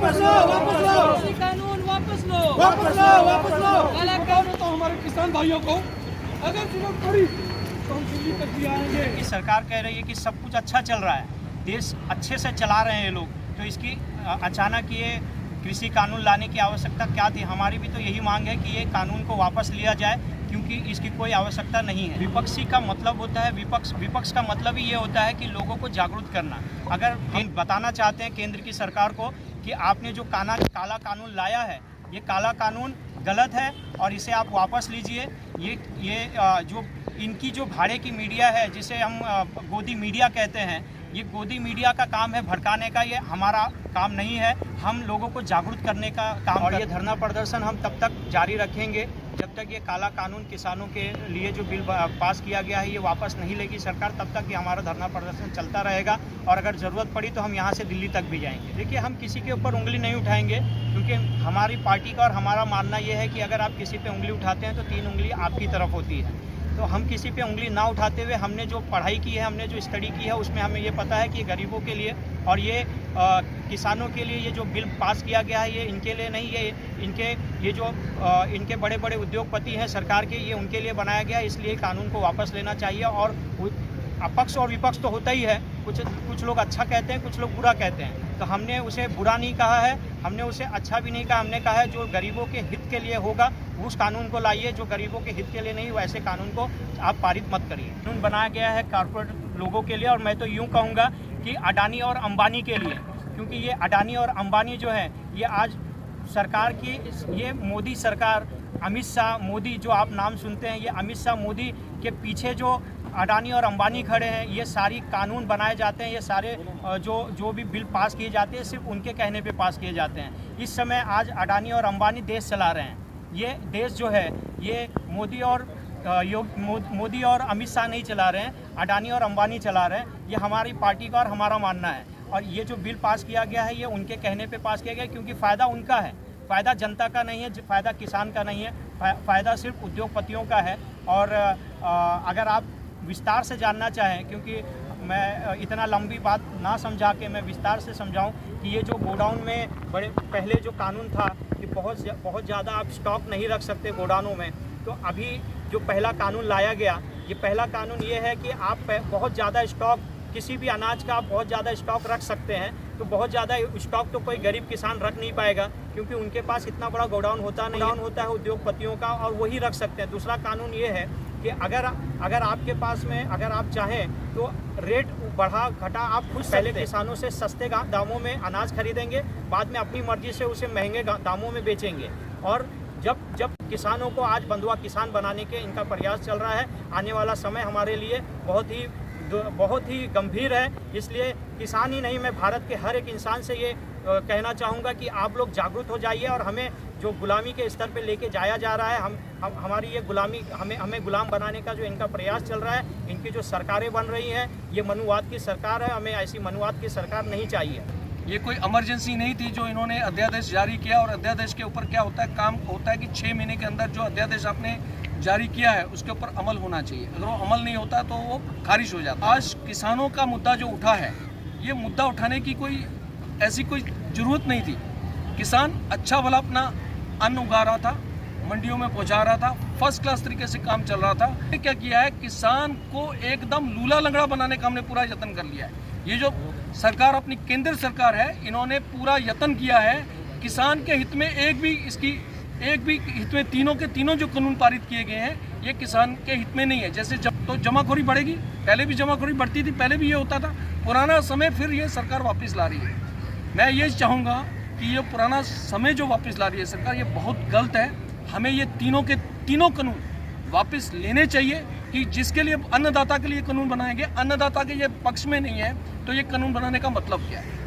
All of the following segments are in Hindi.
वापस लो, वापस लो, कृषि कानून वापस लो, वापस लो, वापस लो। काला कानून तो हमारे किसान भाइयों को अगर जरूरत पड़ी तो हम दिल्ली तक भी आएंगे। कि सरकार कह रही है कि सब कुछ अच्छा चल रहा है, देश अच्छे से चला रहे हैं ये लोग, तो इसकी अचानक ये कृषि कानून लाने की आवश्यकता क्या थी? हमारी भी तो यही मांग है कि ये कानून को वापस लिया जाए, क्योंकि इसकी कोई आवश्यकता नहीं है। विपक्षी का मतलब होता है विपक्ष का मतलब ही ये होता है कि लोगों को जागरूक करना। अगर हम बताना चाहते हैं केंद्र की सरकार को कि आपने जो काला कानून लाया है, ये काला कानून गलत है और इसे आप वापस लीजिए। ये जो इनकी जो भाड़े की मीडिया है, जिसे हम गोदी मीडिया कहते हैं, ये गोदी मीडिया का काम है भड़काने का, ये हमारा काम नहीं है। हम लोगों को जागरूक करने का काम। और ये धरना प्रदर्शन हम तब तक जारी रखेंगे जब तक ये काला कानून किसानों के लिए जो बिल पास किया गया है ये वापस नहीं लेगी सरकार, तब तक ये हमारा धरना प्रदर्शन चलता रहेगा। और अगर ज़रूरत पड़ी तो हम यहाँ से दिल्ली तक भी जाएंगे। देखिए, हम किसी के ऊपर उंगली नहीं उठाएंगे, क्योंकि हमारी पार्टी का और हमारा मानना ये है कि अगर आप किसी पे उंगली उठाते हैं तो 3 उंगली आपकी तरफ होती है। तो हम किसी पे उंगली ना उठाते हुए हमने जो पढ़ाई की है, हमने जो स्टडी की है, उसमें हमें ये पता है कि ये गरीबों के लिए और ये किसानों के लिए ये जो बिल पास किया गया है ये इनके लिए नहीं, ये जो इनके बड़े बड़े उद्योगपति हैं सरकार के, ये उनके लिए बनाया गया है। इसलिए कानून को वापस लेना चाहिए। और पक्ष और विपक्ष तो होता ही है, कुछ लोग अच्छा कहते हैं, कुछ लोग बुरा कहते हैं। तो हमने उसे बुरा नहीं कहा है, हमने उसे अच्छा भी नहीं कहा। हमने कहा है जो गरीबों के हित के लिए होगा उस कानून को लाइए, जो गरीबों के हित के लिए नहीं वैसे कानून को आप पारित मत करिए। कानून बनाया गया है कॉर्पोरेट लोगों के लिए, और मैं तो यूँ कहूँगा कि अडानी और अंबानी के लिए, क्योंकि ये अडानी और अंबानी जो है ये आज सरकार की, ये मोदी सरकार, अमित शाह मोदी जो आप नाम सुनते हैं, ये अमित शाह मोदी के पीछे जो अडानी और अंबानी खड़े हैं, ये सारी कानून बनाए जाते हैं, ये सारे जो भी बिल पास किए जाते हैं सिर्फ उनके कहने पे पास किए जाते हैं। इस समय आज अडानी और अंबानी देश चला रहे हैं। ये देश जो है ये मोदी और अमित शाह नहीं चला रहे हैं, अडानी और अंबानी चला रहे हैं। ये हमारी पार्टी का और हमारा मानना है। और ये जो बिल पास किया गया है ये उनके कहने पे पास किया गया है, क्योंकि फ़ायदा उनका है, फ़ायदा जनता का नहीं है, फ़ायदा किसान का नहीं है, फ़ायदा सिर्फ उद्योगपतियों का है। और अगर आप विस्तार से जानना चाहें, क्योंकि मैं इतना लंबी बात ना समझा के मैं विस्तार से समझाऊं कि ये जो गोडाउन में बड़े पहले जो कानून था कि बहुत ज़्यादा आप स्टॉक नहीं रख सकते गोडाउनों में, तो अभी जो पहला कानून लाया गया, ये पहला कानून ये है कि आप बहुत ज़्यादा स्टॉक, किसी भी अनाज का आप बहुत ज़्यादा स्टॉक रख सकते हैं। तो बहुत ज़्यादा स्टॉक तो कोई गरीब किसान रख नहीं पाएगा, क्योंकि उनके पास इतना बड़ा गोडाउन होता है उद्योगपतियों का, और वही रख सकते हैं। दूसरा कानून ये है कि अगर आपके पास में, अगर आप चाहें तो रेट बढ़ा घटा आप खुद पहले किसानों से सस्ते दामों में अनाज खरीदेंगे, बाद में अपनी मर्जी से उसे महंगे दामों में बेचेंगे। और जब किसानों को आज बंधुआ किसान बनाने के इनका प्रयास चल रहा है, आने वाला समय हमारे लिए बहुत ही गंभीर है। इसलिए किसान ही नहीं, मैं भारत के हर एक इंसान से ये कहना चाहूँगा कि आप लोग जागरूक हो जाइए। और हमें जो गुलामी के स्तर पे लेके जाया जा रहा है, हमारी ये गुलामी, हमें गुलाम बनाने का जो इनका प्रयास चल रहा है, इनकी जो सरकारें बन रही हैं, ये मनुवाद की सरकार है। हमें ऐसी मनुवाद की सरकार नहीं चाहिए। ये कोई इमरजेंसी नहीं थी जो इन्होंने अध्यादेश जारी किया। और अध्यादेश के ऊपर क्या होता है, काम होता है कि 6 महीने के अंदर जो अध्यादेश आपने जारी किया है उसके ऊपर अमल होना चाहिए। अगर वो अमल नहीं होता तो वो खारिज हो जाता है। आज किसानों का मुद्दा जो उठा है, ये मुद्दा उठाने की ऐसी कोई जरूरत नहीं थी। किसान अच्छा भला अपना अन्न उगा रहा था, मंडियों में पहुंचा रहा था, फर्स्ट क्लास तरीके से काम चल रहा था। क्या किया है, किसान को एकदम लूला लंगड़ा बनाने का हमने पूरा यत्न कर लिया है। ये जो सरकार, अपनी केंद्र सरकार है, इन्होंने पूरा यत्न किया है किसान के हित में एक भी हित में तीनों जो कानून पारित किए गए हैं ये किसान के हित में नहीं है। जैसे तो जमाखोरी बढ़ेगी, पहले भी जमाखोरी बढ़ती थी, पहले भी ये होता था, पुराना समय फिर ये सरकार वापस ला रही है। मैं ये चाहूँगा कि ये पुराना समय जो वापस ला रही है सरकार, ये बहुत गलत है। हमें ये तीनों कानून वापस लेने चाहिए, कि जिसके लिए अन्नदाता के लिए कानून बनाए गए, अन्नदाता के ये पक्ष में नहीं है, तो ये कानून बनाने का मतलब क्या है।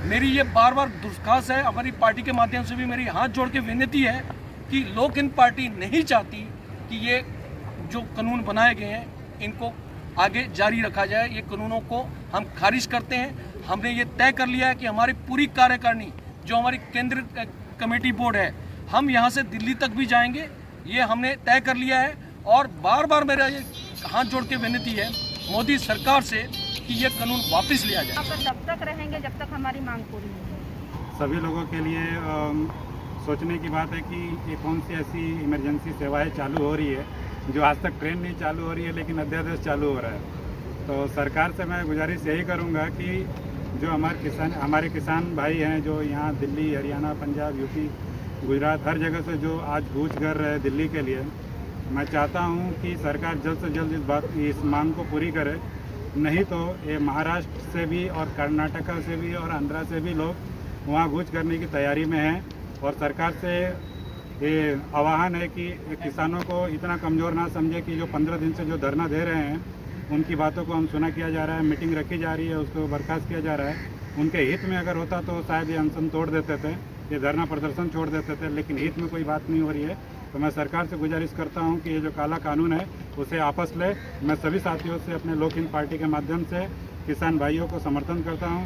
मेरी ये बार दरख्वास्त है, हमारी पार्टी के माध्यम से भी मेरी हाथ जोड़ के विनती है कि लोक हित पार्टी नहीं चाहती कि ये जो कानून बनाए गए हैं इनको आगे जारी रखा जाए। ये कानूनों को हम खारिज करते हैं। हमने ये तय कर लिया है कि हमारी पूरी कार्यकारिणी, जो हमारी केंद्र कमेटी बोर्ड है, हम यहाँ से दिल्ली तक भी जाएंगे, ये हमने तय कर लिया है। और बार मेरा ये हाथ जोड़ के विनती है मोदी सरकार से कि ये कानून वापस लिया जाए। तब तक रहेंगे जब तक हमारी मांग पूरी नहीं होगी। सभी लोगों के लिए सोचने की बात है कि ये कौन सी ऐसी इमरजेंसी सेवाएं चालू हो रही है जो आज तक ट्रेन नहीं चालू हो रही है लेकिन अध्यादेश चालू हो रहा है। तो सरकार से मैं गुजारिश यही करूंगा कि जो हमारे किसान भाई हैं जो यहाँ दिल्ली, हरियाणा, पंजाब, यूपी, गुजरात हर जगह से जो आज कूच कर रहे हैं दिल्ली के लिए, मैं चाहता हूँ कि सरकार जल्द से जल्द इस मांग को पूरी करे। नहीं तो ये महाराष्ट्र से भी और कर्नाटका से भी और आंध्रा से भी लोग वहाँ कूच करने की तैयारी में हैं। और सरकार से ये आह्वान है कि किसानों को इतना कमज़ोर ना समझे कि जो 15 दिन से जो धरना दे रहे हैं उनकी बातों को अनसुना किया जा रहा है, मीटिंग रखी जा रही है, उसको बर्खास्त किया जा रहा है। उनके हित में अगर होता तो शायद ये अनशन तोड़ देते थे, ये धरना प्रदर्शन छोड़ देते थे, लेकिन हित में कोई बात नहीं हो रही है। तो मैं सरकार से गुजारिश करता हूं कि ये जो काला कानून है उसे आपस ले। मैं सभी साथियों से अपने लोक हित पार्टी के माध्यम से किसान भाइयों को समर्थन करता हूं।